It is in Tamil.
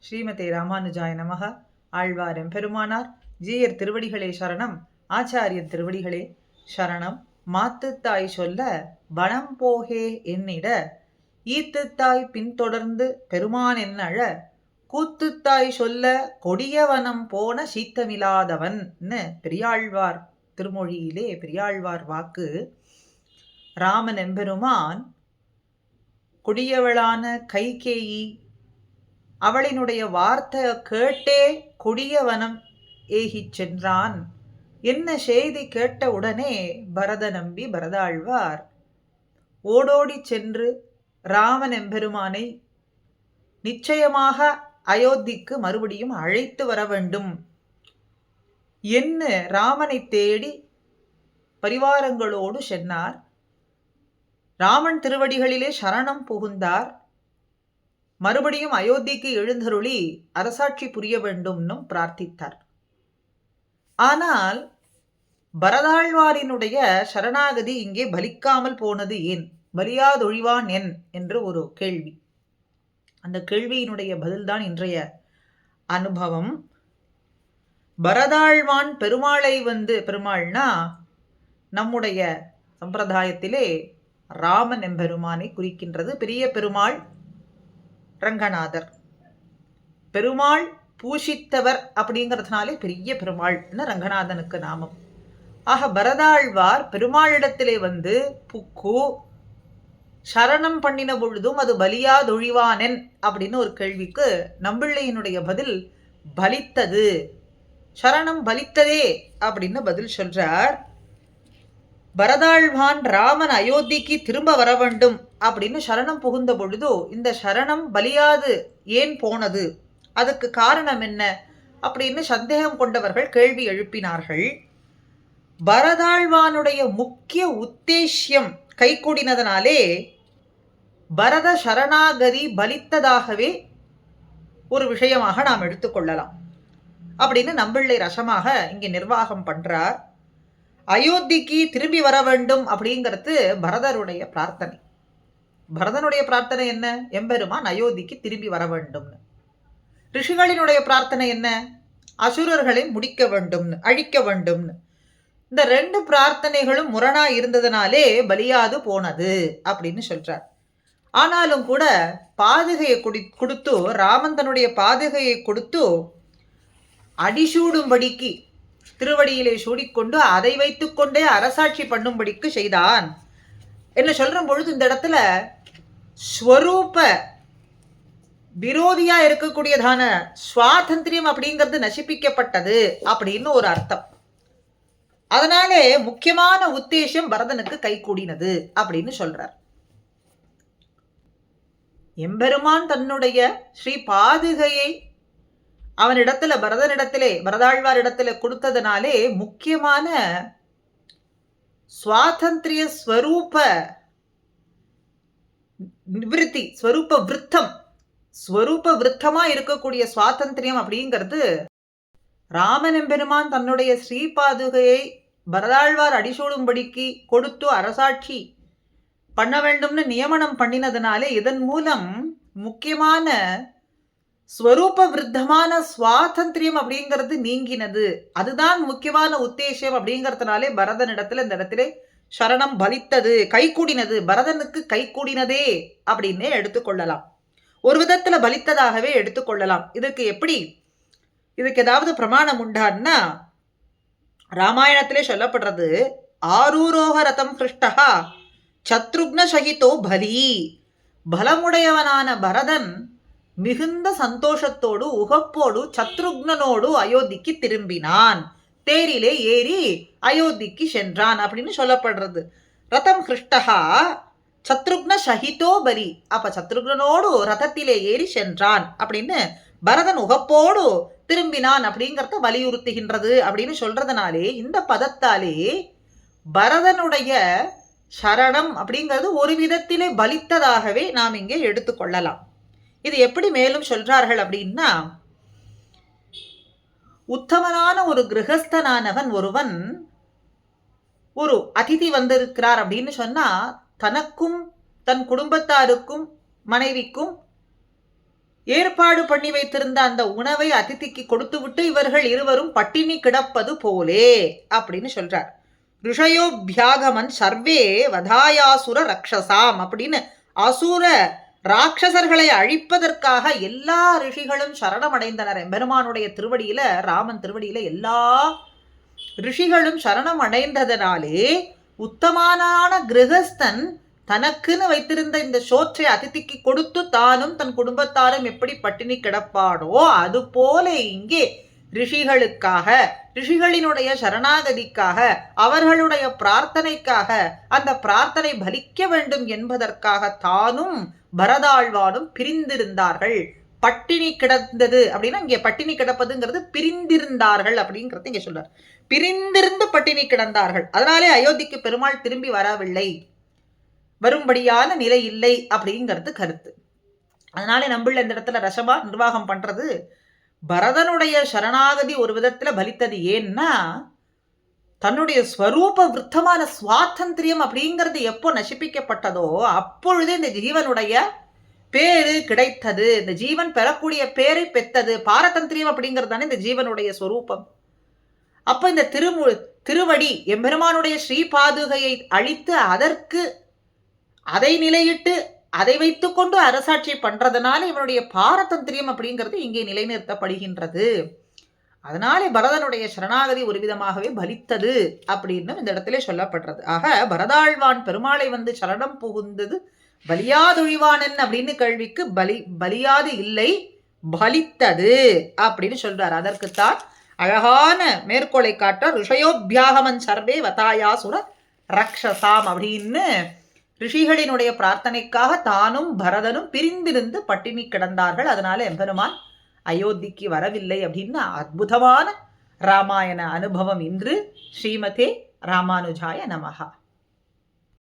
ஸ்ரீமதே ராமானுஜாய நமக. ஆழ்வார் எம்பெருமானார் ஜீயர் திருவடிகளே சரணம். ஆச்சாரியர் திருவடிகளே சரணம். மாத்துத்தாய் சொல்ல வனம் போகே என்னிட ஈத்துத்தாய் பின்தொடர்ந்து பெருமான் என்னழ கூத்துத்தாய் சொல்ல கொடியவனம் போன சீத்தமில்லாதவன்னு பெரியாழ்வார் திருமொழியிலே பெரியாழ்வார் வாக்கு. ராமன் எம்பெருமான் கொடியவளான கைகேயி அவளினுடைய வார்த்தை கேட்டே கொடியவனம் ஏகிச் சென்றான். என்ன செய்தி கேட்ட உடனே பரத நம்பி பரதாழ்வார் ஓடோடி சென்று ராமன் எம்பெருமானை நிச்சயமாக அயோத்திக்கு மறுபடியும் அழைத்து வர வேண்டும் என்ன ராமனை தேடி பரிவாரங்களோடு சென்றார். ராமன் திருவடிகளிலே சரணம் புகுந்தார். மறுபடியும் அயோத்திக்கு எழுந்தருளி அரசாட்சி புரிய வேண்டும்னும் பிரார்த்தித்தார். ஆனால் பரதாழ்வாரினுடைய சரணாகதி இங்கே பலிக்காமல் போனது ஏன்? பலியாதொழிவான் என் என்று ஒரு கேள்வி. அந்த கேள்வியினுடைய பதில்தான் இன்றைய அனுபவம். பரதாழ்வான் பெருமாளை பெருமாள்னா நம்முடைய சம்பிரதாயத்திலே ராமன் எம்பெருமானை குறிக்கின்றது. பெரிய பெருமாள் ரங்கநாதர், பெருமாள் பூஷித்தவர் அப்படிங்கிறதுனாலே பெரிய பெருமாள்னு ரங்கநாதனுக்கு நாமம். ஆக பரதாழ்வார் பெருமாளிடத்திலே புக்கு சரணம் பண்ணின பொழுதும் அது பலியாதொழிவானென் அப்படின்னு ஒரு கேள்விக்கு நம்பிள்ளையினுடைய பதில் பலித்தது, சரணம் பலித்ததே அப்படின்னு பதில் சொல்றார். பரதாழ்வான் ராமன் அயோத்திக்கு திரும்ப வர வேண்டும் அப்படின்னு சரணம் புகுந்த பொழுதோ இந்த சரணம் பலியாது ஏன் போனது, அதுக்கு காரணம் என்ன அப்படின்னு சந்தேகம் கொண்டவர்கள் கேள்வி எழுப்பினார்கள். பரதாழ்வானுடைய முக்கிய உத்தேசியம் கைகூடினதனாலே பரத சரணாகதி பலித்ததாகவே ஒரு விஷயமாக நாம் எடுத்துக்கொள்ளலாம் அப்படின்னு நம்பிள்ளை ரசமாக இங்கே நிர்வாகம் பண்றார். அயோத்திக்கு திரும்பி வர வேண்டும் அப்படிங்கிறது பரதருடைய பிரார்த்தனை. பரதனுடைய பிரார்த்தனை என்ன? எம்பெருமான் அயோத்திக்கு திரும்பி வர வேண்டும்னு. ரிஷிகளினுடைய பிரார்த்தனை என்ன? அசுரர்களை முடிக்க வேண்டும்னு, அழிக்க வேண்டும்னு. இந்த ரெண்டு பிரார்த்தனைகளும் முரணா இருந்ததுனாலே பலியாது போனது அப்படின்னு சொல்றார். ஆனாலும் கூட பாதுகையை கொடுத்து ராமன் தன்னுடைய பாதுகையை கொடுத்து அடிசூடும்படிக்கு திருவடியிலே சூடிக்கொண்டு அதை வைத்துக்கொண்டே அரசாட்சி பண்ணும்படிக்கு செய்தான் என்ன சொல்ற பொழுது இந்த இடத்துல ஸ்வரூப விரோதியா இருக்கக்கூடியதான சுவாதந்திரியம் அப்படிங்கிறது நசிப்பிக்கப்பட்டது அப்படின்னு ஒரு அர்த்தம். அதனாலே முக்கியமான உத்தேசம் பரதனுக்கு கைகூடினது அப்படின்னு சொல்றார். எம்பெருமான் தன்னுடைய ஸ்ரீ பாதுகையை அவனிடத்துல பரதாழ்வார் இடத்துல கொடுத்ததுனாலே முக்கியமான சுவாதந்திரிய ஸ்வரூப நிவிருத்தி, ஸ்வரூப விருத்தம், ஸ்வரூப விருத்தமா இருக்கக்கூடிய சுவாதந்திரியம் அப்படிங்கிறது ராமன் எம்பெருமான் தன்னுடைய ஸ்ரீபாதுகையை பரதாழ்வார் அடிசூடும்படிக்கு கொடுத்து அரசாட்சி பண்ண வேண்டும்னு நியமனம் பண்ணினதுனாலே இதன் மூலம் முக்கியமான ஸ்வரூப விருத்தமான சுவாதந்திரியம் அப்படிங்கிறது நீங்கினது. அதுதான் முக்கியமான உத்தேசம் அப்படிங்கிறதுனாலே பரதனிடத்துல இந்த இடத்துல சரணம் பலித்தது, கைகூடினது, பரதனுக்கு கைகூடினதே அப்படின்னே எடுத்துக்கொள்ளலாம். ஒரு விதத்துல பலித்ததாகவே எடுத்துக்கொள்ளலாம். இதுக்கு ஏதாவது பிரமாணம் உண்டான்னா ராமாயணத்திலே சொல்லப்படுறது, ஆரூரோக ரதம் கிருஷ்டகா சத்ருக்ன சகிதோ பலி. பலமுடையவனான பரதன் மிகுந்த சந்தோஷத்தோடு உகப்போடு சத்ருக்னனோடு அயோத்திக்கு திரும்பினான், தேரிலே ஏறி அயோத்திக்கு சென்றான் அப்படின்னு சொல்லப்படுறது. ரதம் கிருஷ்டகா சத்ருக்ன சகிதோ பலி. அப்ப சத்ருக்னனோடு ரதத்திலே ஏறி சென்றான் அப்படின்னு பரதன் உகப்போடு திரும்பினான் அப்படிங்கிறத வலியுறுத்துகின்றது அப்படின்னு சொல்றதுனாலே இந்த பதத்தாலே பரதனுடைய சரணம் அப்படிங்கிறது ஒரு விதத்திலே பலித்ததாகவே நாம் இங்கே எடுத்துக்கொள்ளலாம். இது எப்படி மேலும் சொல்றார்கள் அப்படின்னா, உத்தமனான ஒரு கிரகஸ்தனானவன் ஒருவன் ஒரு அதிதி வந்திருக்கிறார் அப்படின்னு சொன்னா தனக்கும் தன் குடும்பத்தாருக்கும் மனைவிக்கும் ஏற்பாடு பண்ணி வைத்திருந்த அந்த உணவை அதிதிக்கு கொடுத்துவிட்டு இவர்கள் இருவரும் பட்டினி கிடப்பது போலே அப்படின்னு சொல்றார். ரிஷயோபியாகமன் சர்வே வதாயாசுர ரக்ஷசாம் அப்படின்னு அசுர ராட்சசர்களை அழிப்பதற்காக எல்லா ரிஷிகளும் சரணம் அடைந்தனர். எம்பெருமானுடைய திருவடியில, ராமன் திருவடியில எல்லா ரிஷிகளும் சரணம் அடைந்ததனாலே உத்தமானான கிரகஸ்தன் தனக்குன்னு வைத்திருந்த இந்த சோற்றை அதிதிக்கு கொடுத்து தானும் தன் குடும்பத்தாரும் எப்படி பட்டினி கிடப்பாடோ அது போல இங்கே ரிஷிகளுக்காக, ரிஷிகளினுடைய சரணாகதிக்காக, அவர்களுடைய பிரார்த்தனைக்காக, அந்த பிரார்த்தனை பலிக்க வேண்டும் என்பதற்காக தானும் பரதாழ்வானும் பிரிந்திருந்தார்கள். பட்டினி கிடந்தது அப்படின்னா இங்கே பட்டினி கிடப்பதுங்கிறது பிரிந்திருந்தார்கள் அப்படிங்கிறது இங்க சொல்றார். பிரிந்திருந்து பட்டினி கிடந்தார்கள். அதனாலே அயோத்திக்கு பெருமாள் திரும்பி வரவில்லை, வரும்படியான நிலை இல்லை அப்படிங்கிறது கருத்து. அதனாலே நம்மள இந்த இடத்துல ரசமா நிர்வாகம் பண்றது, பரதனுடைய சரணாகதி ஒரு விதத்துல பலித்தது. ஏன்னா தன்னுடைய ஸ்வரூப விருத்தமான சுவாதந்திரியம் அப்படிங்கிறது எப்போ நசிப்பிக்கப்பட்டதோ அப்பொழுதே இந்த ஜீவனுடைய பேரு கிடைத்தது. இந்த ஜீவன் பெறக்கூடிய பேரை பெற்றது. பாரதந்திரியம் அப்படிங்கிறது தானே இந்த ஜீவனுடைய ஸ்வரூபம். அப்ப இந்த திருவடி எம்பெருமானுடைய ஸ்ரீபாதுகையை அழித்து அதற்கு அதை நிலையிட்டு அதை வைத்துக்கொண்டு அரசாட்சி பண்றதுனால இவனுடைய பாரதந்திரியம் அப்படிங்கிறது இங்கே நிலைநிறுத்தப்படுகின்றது. அதனாலே பரதனுடைய சரணாகதி ஒரு விதமாகவே பலித்தது அப்படின்னு இந்த இடத்திலே சொல்லப்படுறது. ஆக பரதாழ்வான் பெருமாளை வந்து சரணம் புகுந்தது பலியாதொழிவானன் அப்படின்னு கேள்விக்கு பலியாது இல்லை, பலித்தது அப்படின்னு சொல்றார். அதற்குத்தான் அழகான மேற்கோளை காட்ட ரிஷயோபியாகமன் சர்வே வதாயாசுர ரக்ஷசாம் அப்படின்னு ரிஷிகளினுடைய பிரார்த்தனைக்காக தானும் பரதனும் பிரிந்திருந்து பட்டினி கிடந்தார்கள். அதனால எம்பெருமான் அயோத்திக்கு வரவில்லை அப்படின்னு அற்புதமான ராமாயண அனுபவம் இன்று. ஸ்ரீமதே ராமானுஜாய நமஹா.